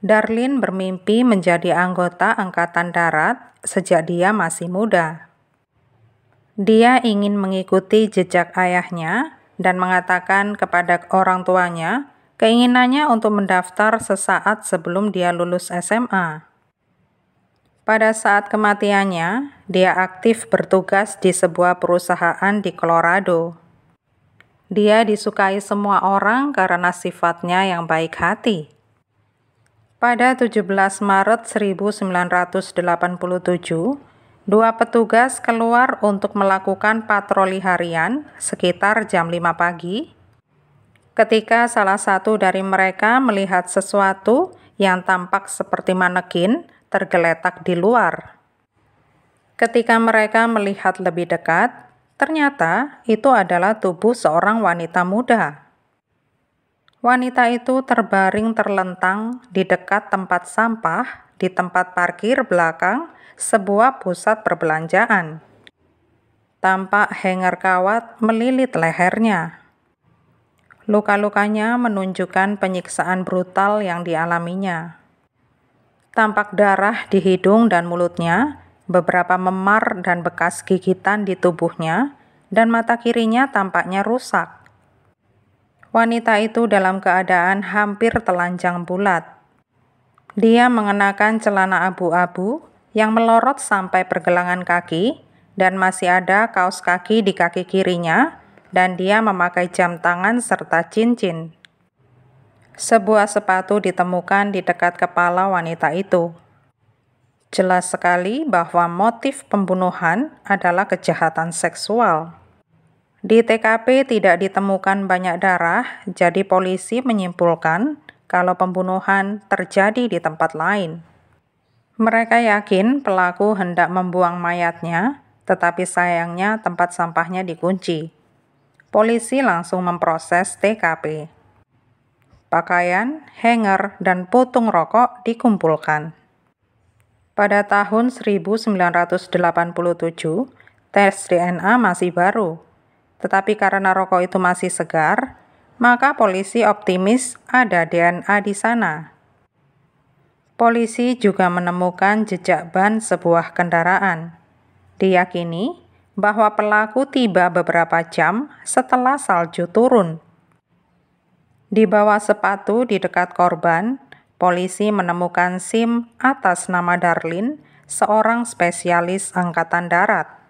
Darlin bermimpi menjadi anggota Angkatan Darat sejak dia masih muda. Dia ingin mengikuti jejak ayahnya dan mengatakan kepada orang tuanya keinginannya untuk mendaftar sesaat sebelum dia lulus SMA. Pada saat kematiannya, dia aktif bertugas di sebuah perusahaan di Colorado. Dia disukai semua orang karena sifatnya yang baik hati. Pada 17 Maret 1987, dua petugas keluar untuk melakukan patroli harian sekitar jam 5 pagi, ketika salah satu dari mereka melihat sesuatu yang tampak seperti manekin tergeletak di luar. Ketika mereka melihat lebih dekat, ternyata itu adalah tubuh seorang wanita muda. Wanita itu terbaring terlentang di dekat tempat sampah di tempat parkir belakang sebuah pusat perbelanjaan. Tampak hanger kawat melilit lehernya. Luka-lukanya menunjukkan penyiksaan brutal yang dialaminya. Tampak darah di hidung dan mulutnya, beberapa memar dan bekas gigitan di tubuhnya, dan mata kirinya tampaknya rusak. Wanita itu dalam keadaan hampir telanjang bulat. Dia mengenakan celana abu-abu yang melorot sampai pergelangan kaki dan masih ada kaos kaki di kaki kirinya, dan dia memakai jam tangan serta cincin. Sebuah sepatu ditemukan di dekat kepala wanita itu. Jelas sekali bahwa motif pembunuhan adalah kejahatan seksual. Di TKP tidak ditemukan banyak darah, jadi polisi menyimpulkan kalau pembunuhan terjadi di tempat lain. Mereka yakin pelaku hendak membuang mayatnya, tetapi sayangnya tempat sampahnya dikunci. Polisi langsung memproses TKP. Pakaian, hanger, dan putung rokok dikumpulkan. Pada tahun 1987, tes DNA masih baru. Tetapi karena rokok itu masih segar, maka polisi optimis ada DNA di sana. Polisi juga menemukan jejak ban sebuah kendaraan. Diyakini bahwa pelaku tiba beberapa jam setelah salju turun. Di bawah sepatu di dekat korban, polisi menemukan SIM atas nama Darlin, seorang spesialis Angkatan Darat.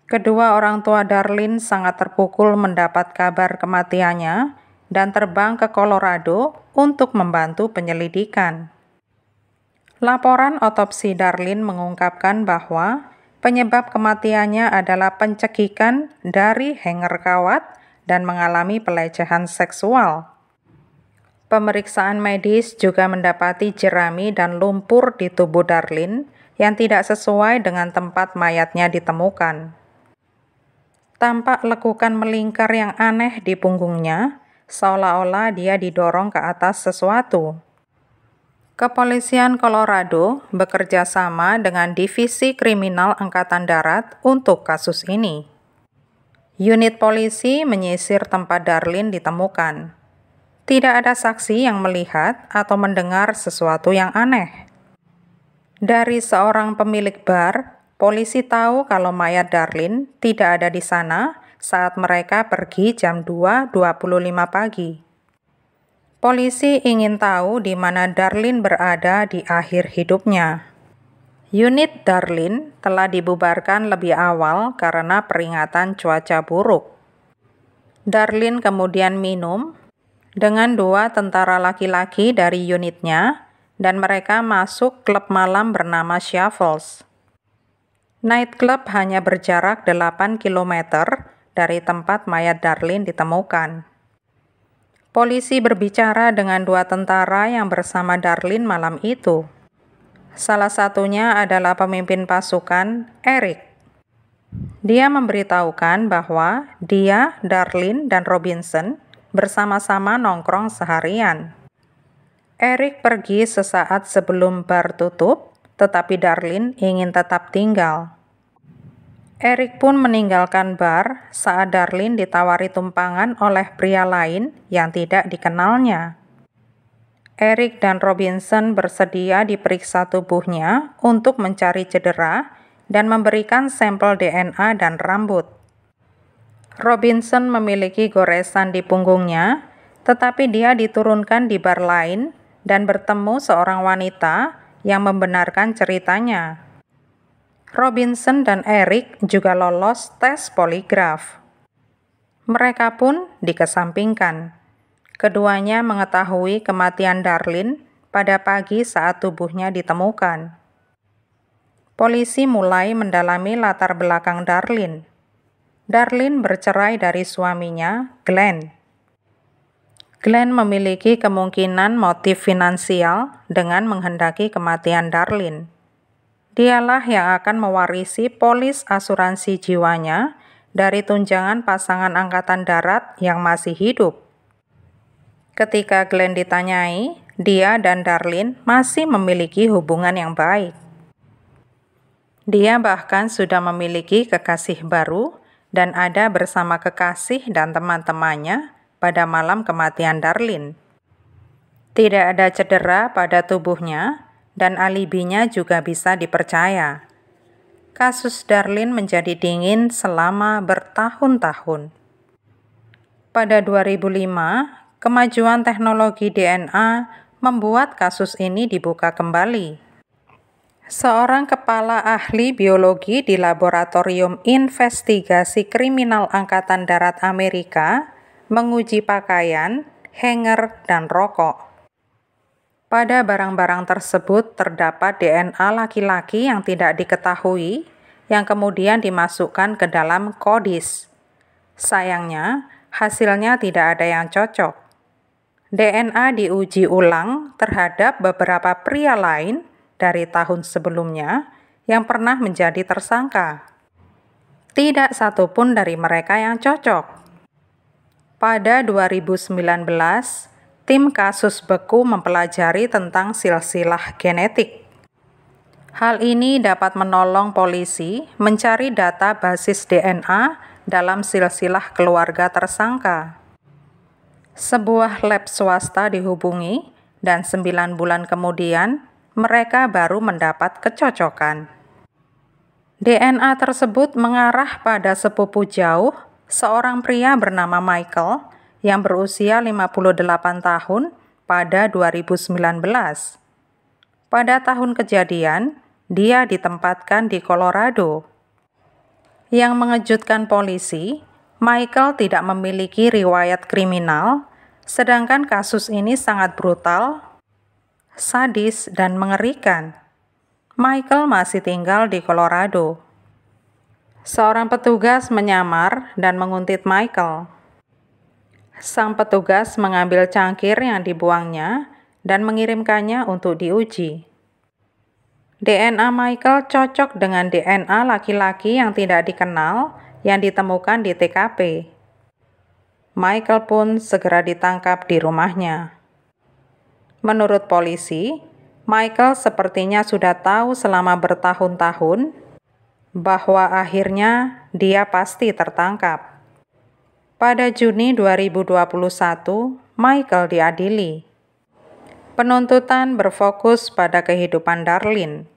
Kedua orang tua Darlin sangat terpukul mendapat kabar kematiannya dan terbang ke Colorado untuk membantu penyelidikan. Laporan otopsi Darlin mengungkapkan bahwa penyebab kematiannya adalah pencekikan dari hanger kawat dan mengalami pelecehan seksual. Pemeriksaan medis juga mendapati jerami dan lumpur di tubuh Darlin yang tidak sesuai dengan tempat mayatnya ditemukan. Tampak lekukan melingkar yang aneh di punggungnya, seolah-olah dia didorong ke atas sesuatu. Kepolisian Colorado bekerja sama dengan Divisi Kriminal Angkatan Darat untuk kasus ini. Unit polisi menyisir tempat Darlin ditemukan. Tidak ada saksi yang melihat atau mendengar sesuatu yang aneh. Dari seorang pemilik bar, polisi tahu kalau mayat Darlin tidak ada di sana saat mereka pergi jam 2.25 pagi. Polisi ingin tahu di mana Darlin berada di akhir hidupnya. Unit Darlin telah dibubarkan lebih awal karena peringatan cuaca buruk. Darlin kemudian minum dengan dua tentara laki-laki dari unitnya dan mereka masuk klub malam bernama Shuffles. Nightclub hanya berjarak 8 km dari tempat mayat Darlin ditemukan. Polisi berbicara dengan dua tentara yang bersama Darlin malam itu. Salah satunya adalah pemimpin pasukan, Eric. Dia memberitahukan bahwa dia, Darlin, dan Robinson bersama-sama nongkrong seharian. Eric pergi sesaat sebelum bar tutup, tetapi Darlin ingin tetap tinggal. Eric pun meninggalkan bar saat Darlin ditawari tumpangan oleh pria lain yang tidak dikenalnya. Eric dan Robinson bersedia diperiksa tubuhnya untuk mencari cedera dan memberikan sampel DNA dan rambut. Robinson memiliki goresan di punggungnya, tetapi dia diturunkan di bar lain dan bertemu seorang wanita yang membenarkan ceritanya. Robinson dan Eric juga lolos tes poligraf. Mereka pun dikesampingkan. Keduanya mengetahui kematian Darlene pada pagi saat tubuhnya ditemukan. Polisi mulai mendalami latar belakang Darlene. Darlene bercerai dari suaminya, Glenn. Glenn memiliki kemungkinan motif finansial dengan menghendaki kematian Darlene. Dialah yang akan mewarisi polis asuransi jiwanya dari tunjangan pasangan angkatan darat yang masih hidup. Ketika Glenn ditanyai, dia dan Darlene masih memiliki hubungan yang baik. Dia bahkan sudah memiliki kekasih baru dan ada bersama kekasih dan teman-temannya pada malam kematian Darlene. Tidak ada cedera pada tubuhnya dan alibinya juga bisa dipercaya. Kasus Darlene menjadi dingin selama bertahun-tahun. Pada 2005, kemajuan teknologi DNA membuat kasus ini dibuka kembali. Seorang kepala ahli biologi di Laboratorium Investigasi Kriminal Angkatan Darat Amerika menguji pakaian, hanger, dan rokok. Pada barang-barang tersebut terdapat DNA laki-laki yang tidak diketahui yang kemudian dimasukkan ke dalam kodis. Sayangnya, hasilnya tidak ada yang cocok. DNA diuji ulang terhadap beberapa pria lain dari tahun sebelumnya yang pernah menjadi tersangka. Tidak satupun dari mereka yang cocok. Pada 2019, tim kasus beku mempelajari tentang silsilah genetik. Hal ini dapat menolong polisi mencari data basis DNA dalam silsilah keluarga tersangka. Sebuah lab swasta dihubungi dan 9 bulan kemudian mereka baru mendapat kecocokan. DNA tersebut mengarah pada sepupu jauh seorang pria bernama Michael yang berusia 58 tahun pada 2019. Pada tahun kejadian, dia ditempatkan di Colorado. Yang mengejutkan polisi, Michael tidak memiliki riwayat kriminal, sedangkan kasus ini sangat brutal, sadis, dan mengerikan. Michael masih tinggal di Colorado. Seorang petugas menyamar dan menguntit Michael. Sang petugas mengambil cangkir yang dibuangnya dan mengirimkannya untuk diuji. DNA Michael cocok dengan DNA laki-laki yang tidak dikenal yang ditemukan di TKP. Michael pun segera ditangkap di rumahnya. Menurut polisi, Michael sepertinya sudah tahu selama bertahun-tahun bahwa akhirnya dia pasti tertangkap. Pada Juni 2021, Michael diadili. Penuntutan berfokus pada kehidupan Darlene.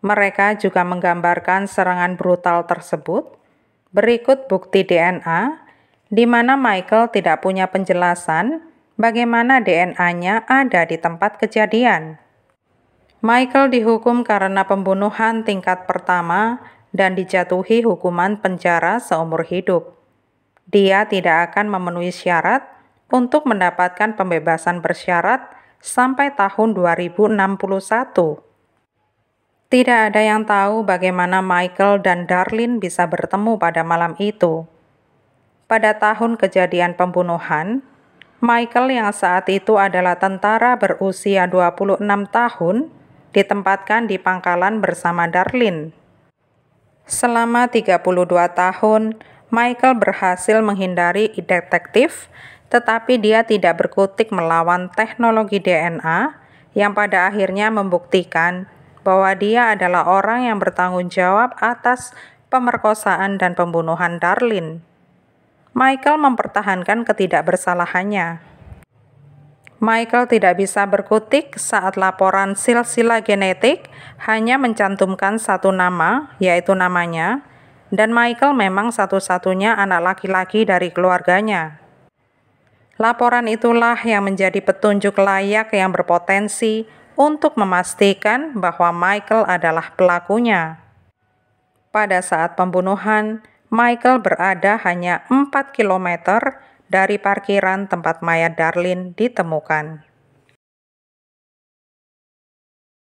Mereka juga menggambarkan serangan brutal tersebut. Berikut bukti DNA, di mana Michael tidak punya penjelasan bagaimana DNA-nya ada di tempat kejadian. Michael dihukum karena pembunuhan tingkat pertama dan dijatuhi hukuman penjara seumur hidup. Dia tidak akan memenuhi syarat untuk mendapatkan pembebasan bersyarat sampai tahun 2061. Tidak ada yang tahu bagaimana Michael dan Darlene bisa bertemu pada malam itu. Pada tahun kejadian pembunuhan, Michael yang saat itu adalah tentara berusia 26 tahun ditempatkan di pangkalan bersama Darlene. Selama 32 tahun, Michael berhasil menghindari detektif, tetapi dia tidak berkutik melawan teknologi DNA yang pada akhirnya membuktikan bahwa dia adalah orang yang bertanggung jawab atas pemerkosaan dan pembunuhan Darlene. Michael mempertahankan ketidakbersalahannya. Michael tidak bisa berkutik saat laporan silsilah genetik hanya mencantumkan satu nama, yaitu namanya, dan Michael memang satu-satunya anak laki-laki dari keluarganya. Laporan itulah yang menjadi petunjuk layak yang berpotensi untuk memastikan bahwa Michael adalah pelakunya. Pada saat pembunuhan, Michael berada hanya 4 km dari parkiran tempat mayat Darlene ditemukan.